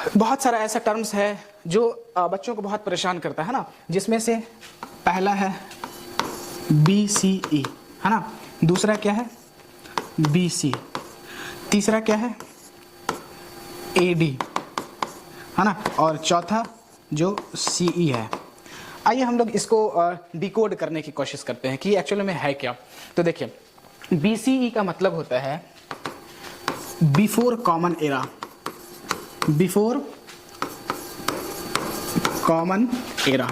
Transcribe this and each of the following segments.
बहुत सारा ऐसा टर्म्स है जो बच्चों को बहुत परेशान करता है ना, जिसमें से पहला है BCE, है ना। दूसरा क्या है BC, तीसरा क्या है AD, है ना, और चौथा जो CE है। आइए हम लोग इसको डिकोड करने की कोशिश करते हैं कि एक्चुअली में है क्या। तो देखिए BCE का मतलब होता है before common era, before common era,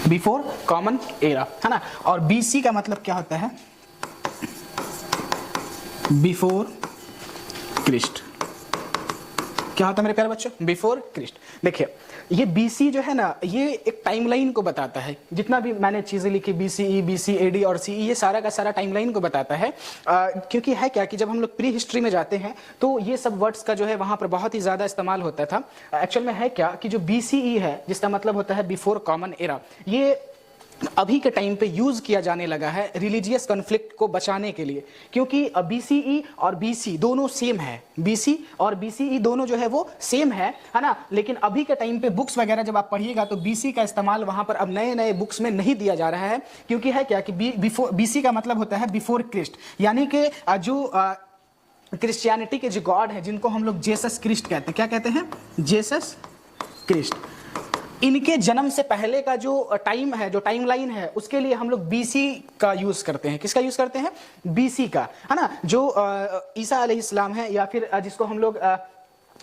before common era, है ना। और BC का मतलब क्या होता है बिफोर क्रिस्ट। क्या होता है मेरे प्यारे बच्चों, बिफोर क्रिस्ट। देखिए ये BC जो है ना, ये एक टाइमलाइन को बताता है। जितना भी मैंने चीजें लिखी BCE, BC, AD और CE, ये सारा का सारा टाइमलाइन को बताता है। क्योंकि है क्या कि जब हम लोग प्री हिस्ट्री में जाते हैं तो ये सब वर्ड्स का जो है वहां पर बहुत ही ज्यादा इस्तेमाल होता था। एक्चुअल में है क्या कि जो BCE है, जिसका मतलब होता है बिफोर कॉमन एरा, ये अभी के टाइम पे यूज किया जाने लगा है रिलीजियस कॉन्फ्लिक्ट को बचाने के लिए। क्योंकि BCE और BC दोनों सेम है, BC और BCE दोनों जो है वो सेम है ना। लेकिन अभी के टाइम पे बुक्स वगैरह जब आप पढ़िएगा तो BC का इस्तेमाल वहां पर अब नए नए बुक्स में नहीं दिया जा रहा है। क्योंकि है क्या कि BC का मतलब होता है बिफोर क्रिस्ट, यानी कि जो क्रिश्चियनिटी के जो गॉड है, जिनको हम लोग जेसस क्रिस्ट कहते हैं, क्या कहते हैं, जेसस क्रिस्ट, इनके जन्म से पहले का जो टाइम है, जो टाइमलाइन है, उसके लिए हम लोग BC का यूज करते हैं। किसका यूज करते हैं, BC का, है ना। जो ईसा अलैहिस्सलाम है या फिर जिसको हम लोग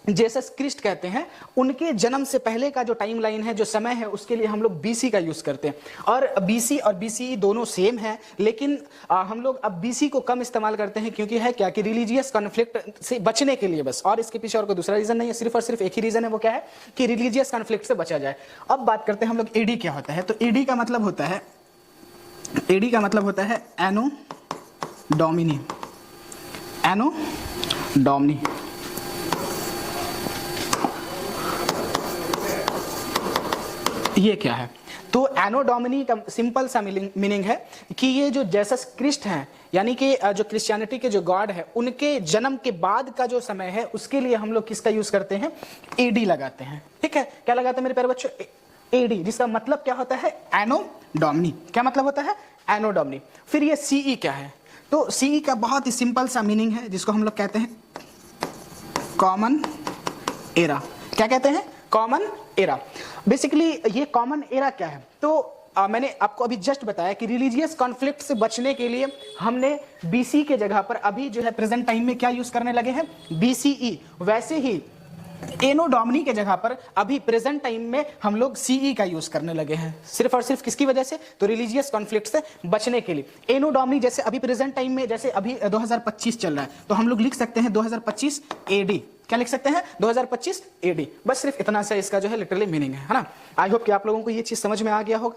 जेसस क्रिस्ट कहते हैं, उनके जन्म से पहले का जो टाइमलाइन है, जो समय है, उसके लिए हम लोग BC का यूज करते हैं। और BC और BCE दोनों सेम है, लेकिन हम लोग अब BC को कम इस्तेमाल करते हैं। क्योंकि है क्या कि रिलीजियस कॉन्फ्लिक्ट से बचने के लिए बस, और इसके पीछे और कोई दूसरा रीजन नहीं है, सिर्फ और सिर्फ एक ही रीजन है, वो क्या है कि रिलीजियस कॉन्फ्लिक्ट से बचा जाए। अब बात करते हैं हम लोग AD क्या होता है। तो AD का मतलब होता है, AD का मतलब होता है एनो डोमिनी, एनो डोमिनी। ये क्या है, तो एनो डोमिनी का सिंपल सा मीनिंग है कि ये जो जेसस क्रिस्ट हैं, यानी कि जो क्रिश्चियनिटी के जो गॉड है, उनके जन्म के बाद का जो समय है, उसके लिए हम लोग किसका यूज करते हैं, AD लगाते हैं। ठीक है, क्या लगाते हैं मेरे प्यारे बच्चों, AD, जिसका मतलब क्या होता है एनो डोमिनी। क्या मतलब होता है, एनो डोमिनी। फिर ये CE क्या है, तो CE का बहुत ही सिंपल सा मीनिंग है, जिसको हम लोग कहते हैं कॉमन एरा। क्या कहते हैं, कॉमन एरा। बेसिकली ये कॉमन एरा क्या है, तो मैंने आपको अभी जस्ट बताया कि रिलीजियस कॉन्फ्लिक्ट से बचने के लिए हमने BC के जगह पर अभी जो है प्रेजेंट टाइम में क्या यूज करने लगे हैं, BCE। वैसे ही एनो डोमिनी के जगह पर अभी प्रेजेंट टाइम में हम लोग CE का यूज करने लगे हैं, सिर्फ और सिर्फ किसकी वजह से, तो रिलीजियस कॉन्फ्लिक्ट से बचने के लिए। एनो डोमिनी जैसे अभी प्रेजेंट टाइम में, जैसे अभी 2025 चल रहा है, तो हम लोग लिख सकते हैं 2025 AD। क्या लिख सकते हैं, 2025 AD। बस सिर्फ इतना सा इसका जो है लिटरली मीनिंग है ना। आई होप कि आप लोगों को ये चीज समझ में आ गया होगा।